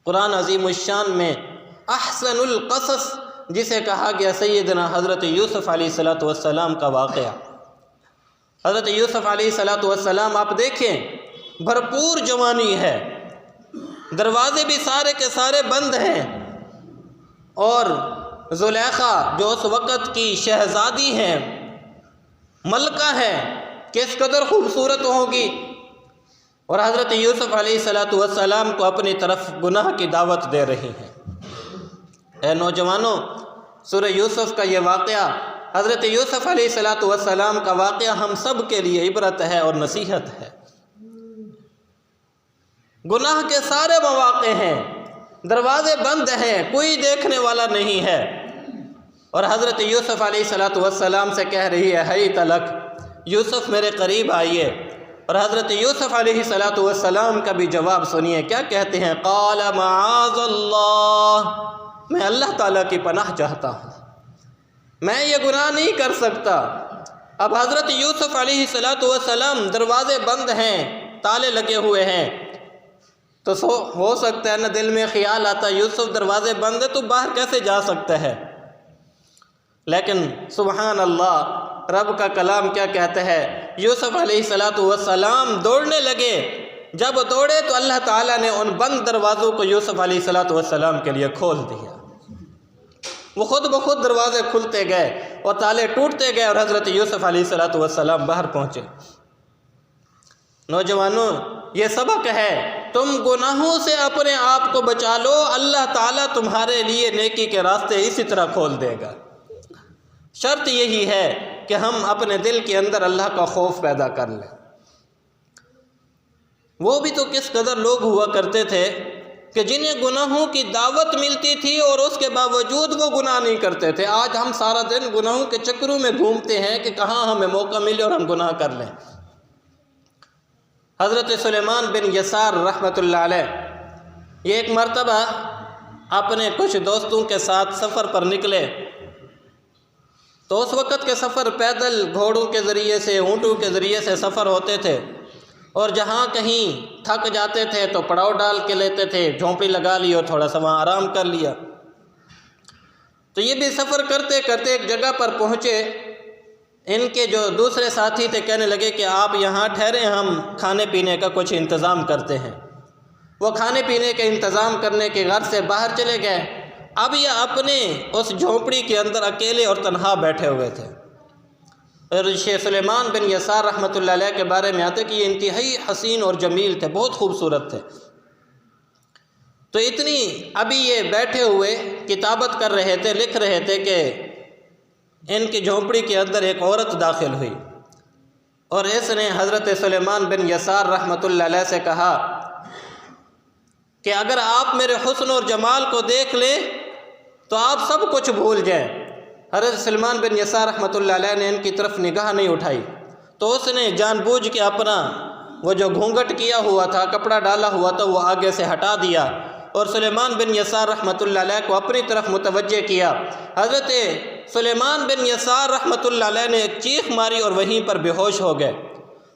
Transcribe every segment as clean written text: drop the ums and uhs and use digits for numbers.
قرآن عظیم الشان میں احسن القصص جسے کہا گیا سیدنا حضرت یوسف علیہ السلام کا واقعہ۔ حضرت یوسف علیہ السلام آپ دیکھیں بھرپور جوانی ہے، دروازے بھی سارے کے سارے بند ہیں، اور زلیخا جو اس وقت کی شہزادی ہے، ملکہ ہے، کس قدر خوبصورت ہوگی، اور حضرت یوسف علیہ السلام کو اپنی طرف گناہ کی دعوت دے رہی ہیں۔ اے نوجوانوں، سورہ یوسف کا یہ واقعہ، حضرت یوسف علیہ السلام کا واقعہ ہم سب کے لیے عبرت ہے اور نصیحت ہے۔ گناہ کے سارے مواقع ہیں، دروازے بند ہیں، کوئی دیکھنے والا نہیں ہے، اور حضرت یوسف علیہ السلام سے کہہ رہی ہے ہیت لک، یوسف میرے قریب آئیے۔ اور حضرت یوسف علیہ السلام کا بھی جواب سنیے، کیا کہتے ہیں؟ قال معاذ اللہ، میں اللہ تعالیٰ کی پناہ چاہتا ہوں، میں یہ گناہ نہیں کر سکتا۔ اب حضرت یوسف علیہ السلام، دروازے بند ہیں، تالے لگے ہوئے ہیں، تو ہو سکتا ہے نا دل میں خیال آتا یوسف دروازے بند ہے تو باہر کیسے جا سکتا ہے، لیکن سبحان اللہ، رب کا کلام کیا کہتا ہے؟ یوسف علیہ السلام دوڑنے لگے، جب دوڑے تو اللہ تعالیٰ نے ان بند دروازوں کو یوسف علیہ السلام کے لیے کھول دیا، وہ خود بخود دروازے کھلتے گئے اور تالے ٹوٹتے گئے، اور حضرت یوسف علیہ السلام باہر پہنچے۔ نوجوانوں، یہ سبق ہے، تم گناہوں سے اپنے آپ کو بچا لو، اللہ تعالیٰ تمہارے لیے نیکی کے راستے اسی طرح کھول دے گا۔ شرط یہی ہے کہ ہم اپنے دل کے اندر اللہ کا خوف پیدا کر لیں۔ وہ بھی تو کس قدر لوگ ہوا کرتے تھے کہ جنہیں گناہوں کی دعوت ملتی تھی اور اس کے باوجود وہ گناہ نہیں کرتے تھے۔ آج ہم سارا دن گناہوں کے چکروں میں گھومتے ہیں کہ کہاں ہمیں موقع ملے اور ہم گناہ کر لیں۔ حضرت سلیمان بن یسار رحمۃ اللہ علیہ یہ ایک مرتبہ اپنے کچھ دوستوں کے ساتھ سفر پر نکلے، تو اس وقت کے سفر پیدل، گھوڑوں کے ذریعے سے، اونٹوں کے ذریعے سے سفر ہوتے تھے، اور جہاں کہیں تھک جاتے تھے تو پڑاؤ ڈال کے لیتے تھے، جھونپڑی لگا لی اور تھوڑا سا وہاں آرام کر لیا۔ تو یہ بھی سفر کرتے کرتے ایک جگہ پر پہنچے، ان کے جو دوسرے ساتھی تھے کہنے لگے کہ آپ یہاں ٹھہریں، ہم کھانے پینے کا کچھ انتظام کرتے ہیں۔ وہ کھانے پینے کے انتظام کرنے کے غرض سے باہر چلے گئے۔ اب یہ اپنے اس جھونپڑی کے اندر اکیلے اور تنہا بیٹھے ہوئے تھے، اور شیخ سلیمان بن یسار رحمۃ اللہ علیہ کے بارے میں آتے کہ یہ انتہائی حسین اور جمیل تھے، بہت خوبصورت تھے۔ تو اتنی ابھی یہ بیٹھے ہوئے کتابت کر رہے تھے، لکھ رہے تھے کہ ان کی جھونپڑی کے اندر ایک عورت داخل ہوئی، اور اس نے حضرت سلیمان بن یسار رحمۃ اللہ علیہ سے کہا کہ اگر آپ میرے حسن اور جمال کو دیکھ لیں تو آپ سب کچھ بھول جائیں۔ حضرت سلیمان بن یسار رحمۃ اللہ علیہ نے ان کی طرف نگاہ نہیں اٹھائی، تو اس نے جان بوجھ کے اپنا وہ جو گھونگھٹ کیا ہوا تھا، کپڑا ڈالا ہوا تھا، وہ آگے سے ہٹا دیا، اور سلیمان بن یسار رحمۃ اللہ علیہ کو اپنی طرف متوجہ کیا۔ حضرت سلیمان بن یسار رحمۃ اللہ علیہ نے ایک چیخ ماری اور وہیں پر بے ہوش ہو گئے۔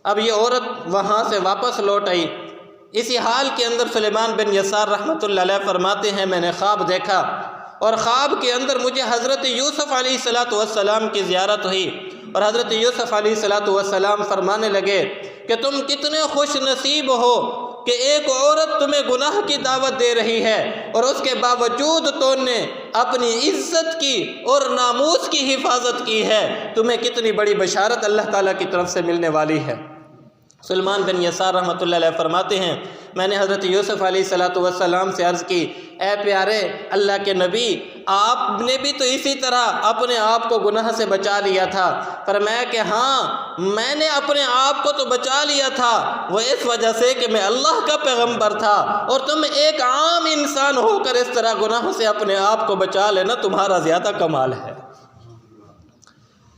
اب یہ عورت وہاں سے واپس لوٹ آئی۔ اسی حال کے اندر سلیمان بن یسار رحمۃ اللہ علیہ فرماتے ہیں میں نے خواب دیکھا، اور خواب کے اندر مجھے حضرت یوسف علیہ السلام کی زیارت ہوئی، اور حضرت یوسف علیہ السلام فرمانے لگے کہ تم کتنے خوش نصیب ہو کہ ایک عورت تمہیں گناہ کی دعوت دے رہی ہے، اور اس کے باوجود تم نے اپنی عزت کی اور ناموس کی حفاظت کی ہے۔ تمہیں کتنی بڑی بشارت اللہ تعالیٰ کی طرف سے ملنے والی ہے۔ سلیمان بن یسار رحمۃ اللہ علیہ فرماتے ہیں میں نے حضرت یوسف علیہ السلام سے عرض کی اے پیارے اللہ کے نبی، آپ نے بھی تو اسی طرح اپنے آپ کو گناہ سے بچا لیا تھا۔ فرمایا کہ ہاں، میں نے اپنے آپ کو تو بچا لیا تھا، وہ اس وجہ سے کہ میں اللہ کا پیغمبر تھا، اور تم ایک عام انسان ہو کر اس طرح گناہوں سے اپنے آپ کو بچا لینا تمہارا زیادہ کمال ہے۔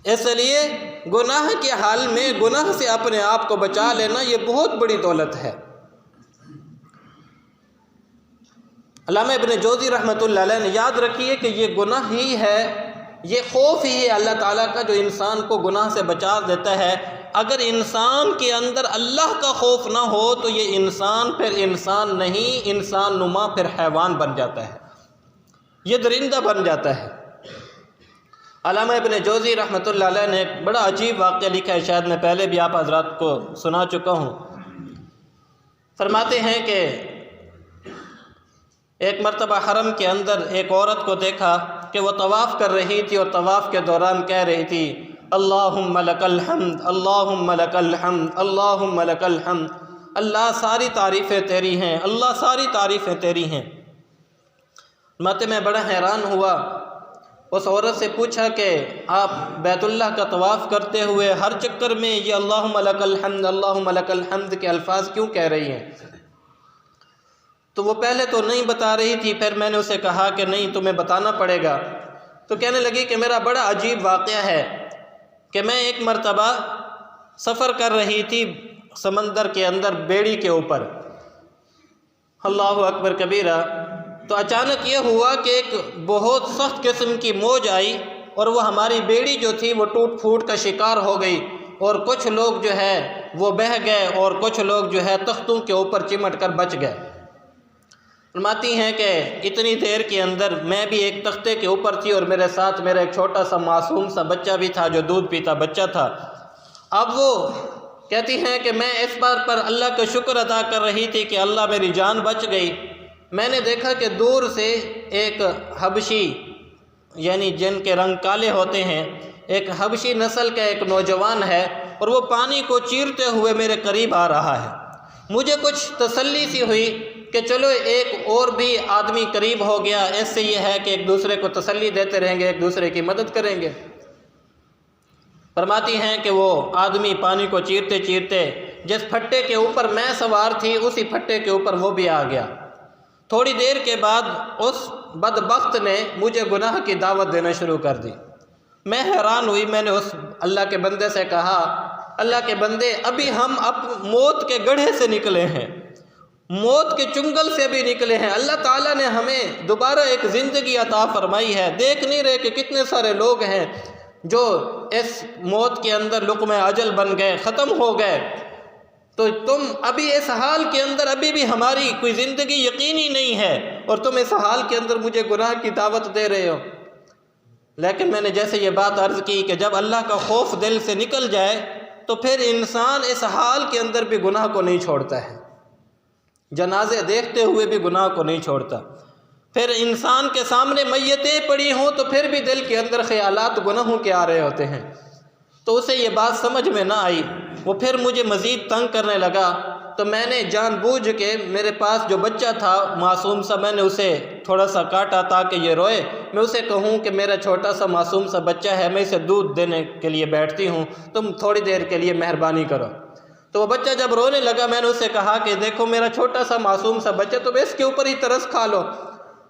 اس لیے گناہ کے حال میں گناہ سے اپنے آپ کو بچا لینا یہ بہت بڑی دولت ہے۔ علامہ ابن جوزی رحمۃ اللہ علیہ نے یاد رکھیے کہ یہ گناہ ہی ہے، یہ خوف ہی ہے اللہ تعالیٰ کا جو انسان کو گناہ سے بچا دیتا ہے۔ اگر انسان کے اندر اللہ کا خوف نہ ہو تو یہ انسان پھر انسان نہیں، انسان نما پھر حیوان بن جاتا ہے، یہ درندہ بن جاتا ہے۔ علامہ ابن جوزی رحمۃ اللہ علیہ نے ایک بڑا عجیب واقعہ لکھا ہے، شاید میں پہلے بھی آپ حضرات کو سنا چکا ہوں۔ فرماتے ہیں کہ ایک مرتبہ حرم کے اندر ایک عورت کو دیکھا کہ وہ طواف کر رہی تھی، اور طواف کے دوران کہہ رہی تھی اللہم لک الحمد، اللہم لک الحمد، اللہم لک الحمد، اللہ ساری تعریفیں تیری ہیں، اللہ ساری تعریفیں تیری ہیں۔ میں بڑا حیران ہوا، اس عورت سے پوچھا کہ آپ بیت اللہ کا طواف کرتے ہوئے ہر چکر میں یہ اللہم لک الحمد، اللہم لک الحمد کے الفاظ کیوں کہہ رہی ہیں؟ تو وہ پہلے تو نہیں بتا رہی تھی، پھر میں نے اسے کہا کہ نہیں تمہیں بتانا پڑے گا۔ تو کہنے لگی کہ میرا بڑا عجیب واقعہ ہے کہ میں ایک مرتبہ سفر کر رہی تھی سمندر کے اندر بیڑی کے اوپر، اللہ اکبر کبیرہ، تو اچانک یہ ہوا کہ ایک بہت سخت قسم کی موج آئی، اور وہ ہماری بیڑی جو تھی وہ ٹوٹ پھوٹ کا شکار ہو گئی، اور کچھ لوگ جو ہے وہ بہہ گئے، اور کچھ لوگ جو ہے تختوں کے اوپر چمٹ کر بچ گئے۔ فرماتی ہیں کہ اتنی دیر کے اندر میں بھی ایک تختے کے اوپر تھی، اور میرے ساتھ میرا ایک چھوٹا سا معصوم سا بچہ بھی تھا جو دودھ پیتا بچہ تھا۔ اب وہ کہتی ہیں کہ میں اس بات پر اللہ کا شکر ادا کر رہی تھی کہ اللہ میری جان بچ گئی۔ میں نے دیکھا کہ دور سے ایک حبشی، یعنی جن کے رنگ کالے ہوتے ہیں، ایک حبشی نسل کا ایک نوجوان ہے، اور وہ پانی کو چیرتے ہوئے میرے قریب آ رہا ہے۔ مجھے کچھ تسلی سی ہوئی کہ چلو ایک اور بھی آدمی قریب ہو گیا، اس سے یہ ہے کہ ایک دوسرے کو تسلی دیتے رہیں گے، ایک دوسرے کی مدد کریں گے۔ فرماتی ہیں کہ وہ آدمی پانی کو چیرتے چیرتے جس پھٹے کے اوپر میں سوار تھی اسی پھٹے کے اوپر وہ بھی آ گیا۔ تھوڑی دیر کے بعد اس بدبخت نے مجھے گناہ کی دعوت دینا شروع کر دی۔ میں حیران ہوئی، میں نے اس اللہ کے بندے سے کہا اللہ کے بندے، ابھی ہم موت کے گڑھے سے نکلے ہیں، موت کے چنگل سے بھی نکلے ہیں، اللہ تعالیٰ نے ہمیں دوبارہ ایک زندگی عطا فرمائی ہے، دیکھ نہیں رہے کہ کتنے سارے لوگ ہیں جو اس موت کے اندر لقمہ اجل بن گئے، ختم ہو گئے، تو تم ابھی اس حال کے اندر ابھی بھی ہماری کوئی زندگی یقینی نہیں ہے، اور تم اس حال کے اندر مجھے گناہ کی دعوت دے رہے ہو۔ لیکن میں نے جیسے یہ بات عرض کی کہ جب اللہ کا خوف دل سے نکل جائے تو پھر انسان اس حال کے اندر بھی گناہ کو نہیں چھوڑتا ہے، جنازے دیکھتے ہوئے بھی گناہ کو نہیں چھوڑتا۔ پھر انسان کے سامنے میتیں پڑی ہوں تو پھر بھی دل کے اندر خیالات گناہوں کے آ رہے ہوتے ہیں۔ تو اسے یہ بات سمجھ میں نہ آئی، وہ پھر مجھے مزید تنگ کرنے لگا، تو میں نے جان بوجھ کے میرے پاس جو بچہ تھا معصوم سا، میں نے اسے تھوڑا سا کاٹا تاکہ یہ روئے، میں اسے کہوں کہ میرا چھوٹا سا معصوم سا بچہ ہے، میں اسے دودھ دینے کے لیے بیٹھتی ہوں، تم تھوڑی دیر کے لیے مہربانی کرو۔ تو وہ بچہ جب رونے لگا میں نے اسے کہا کہ دیکھو میرا چھوٹا سا معصوم سا بچہ، تم اس کے اوپر ہی ترس کھا لو۔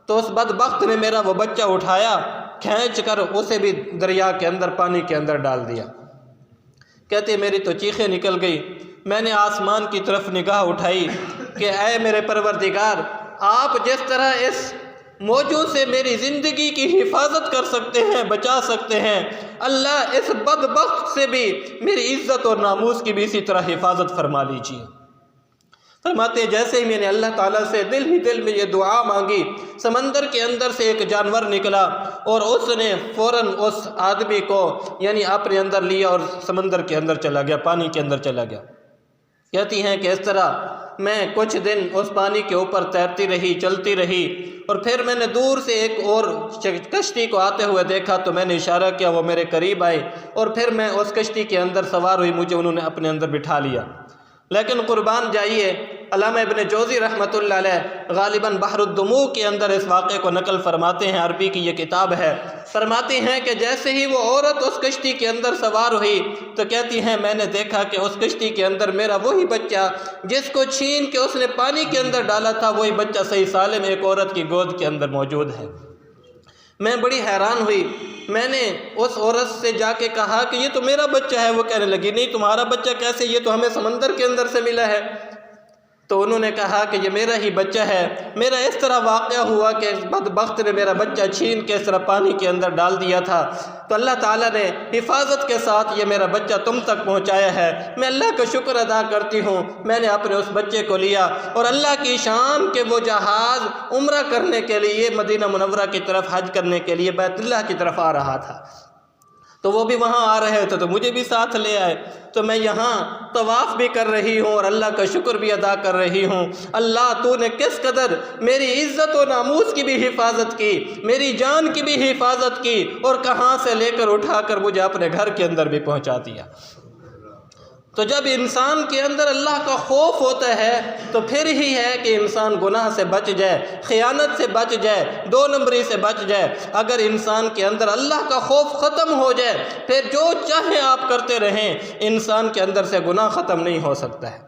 تو اس بدبخت نے میرا وہ بچہ اٹھایا، کھینچ کر اسے بھی دریا کے اندر پانی کے اندر ڈال دیا۔ کہتے میری تو چیخیں نکل گئی، میں نے آسمان کی طرف نگاہ اٹھائی کہ اے میرے پروردگار، آپ جس طرح اس موجوں سے میری زندگی کی حفاظت کر سکتے ہیں، بچا سکتے ہیں، اللہ اس بدبخت سے بھی میری عزت اور ناموس کی بھی اسی طرح حفاظت فرما لیجیے۔ فرماتے ہیں جیسے ہی میں نے اللہ تعالیٰ سے دل ہی دل میں یہ دعا مانگی، سمندر کے اندر سے ایک جانور نکلا اور اس نے فوراً اس آدمی کو یعنی اپنے اندر لیا اور سمندر کے اندر چلا گیا، پانی کے اندر چلا گیا۔ کہتی ہیں کہ اس طرح میں کچھ دن اس پانی کے اوپر تیرتی رہی، چلتی رہی، اور پھر میں نے دور سے ایک اور کشتی کو آتے ہوئے دیکھا تو میں نے اشارہ کیا، وہ میرے قریب آئے اور پھر میں اس کشتی کے اندر سوار ہوئی، مجھے انہوں نے اپنے اندر بٹھا لیا۔ لیکن قربان جائیے، علامہ ابن جوزی رحمۃ اللہ علیہ غالباً بحر الدموع کے اندر اس واقعے کو نقل فرماتے ہیں، عربی کی یہ کتاب ہے۔ فرماتے ہیں کہ جیسے ہی وہ عورت اس کشتی کے اندر سوار ہوئی تو کہتی ہیں میں نے دیکھا کہ اس کشتی کے اندر میرا وہی بچہ جس کو چھین کے اس نے پانی کے اندر ڈالا تھا، وہی بچہ صحیح سالم ایک عورت کی گود کے اندر موجود ہے۔ میں بڑی حیران ہوئی، میں نے اس عورت سے جا کے کہا کہ یہ تو میرا بچہ ہے۔ وہ کہنے لگی نہیں تمہارا بچہ کیسے، یہ تو ہمیں سمندر کے اندر سے ملا ہے۔ تو انہوں نے کہا کہ یہ میرا ہی بچہ ہے، میرا اس طرح واقعہ ہوا کہ بدبخت نے میرا بچہ چھین کے اس طرح پانی کے اندر ڈال دیا تھا، تو اللہ تعالیٰ نے حفاظت کے ساتھ یہ میرا بچہ تم تک پہنچایا ہے، میں اللہ کا شکر ادا کرتی ہوں۔ میں نے اپنے اس بچے کو لیا اور اللہ کی شان کہ وہ جہاز عمرہ کرنے کے لیے مدینہ منورہ کی طرف حج کرنے کے لیے بیت اللہ کی طرف آ رہا تھا، تو وہ بھی وہاں آ رہے تھے تو مجھے بھی ساتھ لے آئے، تو میں یہاں طواف بھی کر رہی ہوں اور اللہ کا شکر بھی ادا کر رہی ہوں۔ اللہ تو نے کس قدر میری عزت و ناموس کی بھی حفاظت کی، میری جان کی بھی حفاظت کی، اور کہاں سے لے کر اٹھا کر مجھے اپنے گھر کے اندر بھی پہنچا دیا۔ تو جب انسان کے اندر اللہ کا خوف ہوتا ہے تو پھر ہی ہے کہ انسان گناہ سے بچ جائے، خیانت سے بچ جائے، دو نمبری سے بچ جائے۔ اگر انسان کے اندر اللہ کا خوف ختم ہو جائے پھر جو چاہے آپ کرتے رہیں، انسان کے اندر سے گناہ ختم نہیں ہو سکتا ہے۔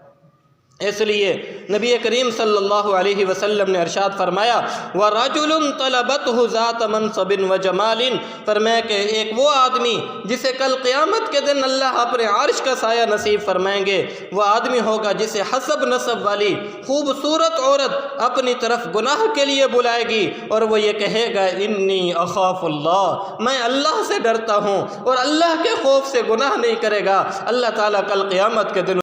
اس لیے نبی کریم صلی اللہ علیہ وسلم نے ارشاد فرمایا وَرَجُلٌ طَلَبَتْهُ ذَاتَ مَنْصَبٍ وَجَمَالٍ، فرمایا کہ ایک وہ آدمی جسے کل قیامت کے دن اللہ اپنے عرش کا سایہ نصیب فرمائیں گے، وہ آدمی ہوگا جسے حسب نسب والی خوبصورت عورت اپنی طرف گناہ کے لیے بلائے گی اور وہ یہ کہے گا انی اخاف اللہ، میں اللہ سے ڈرتا ہوں، اور اللہ کے خوف سے گناہ نہیں کرے گا۔ اللہ تعالیٰ کل قیامت کے دن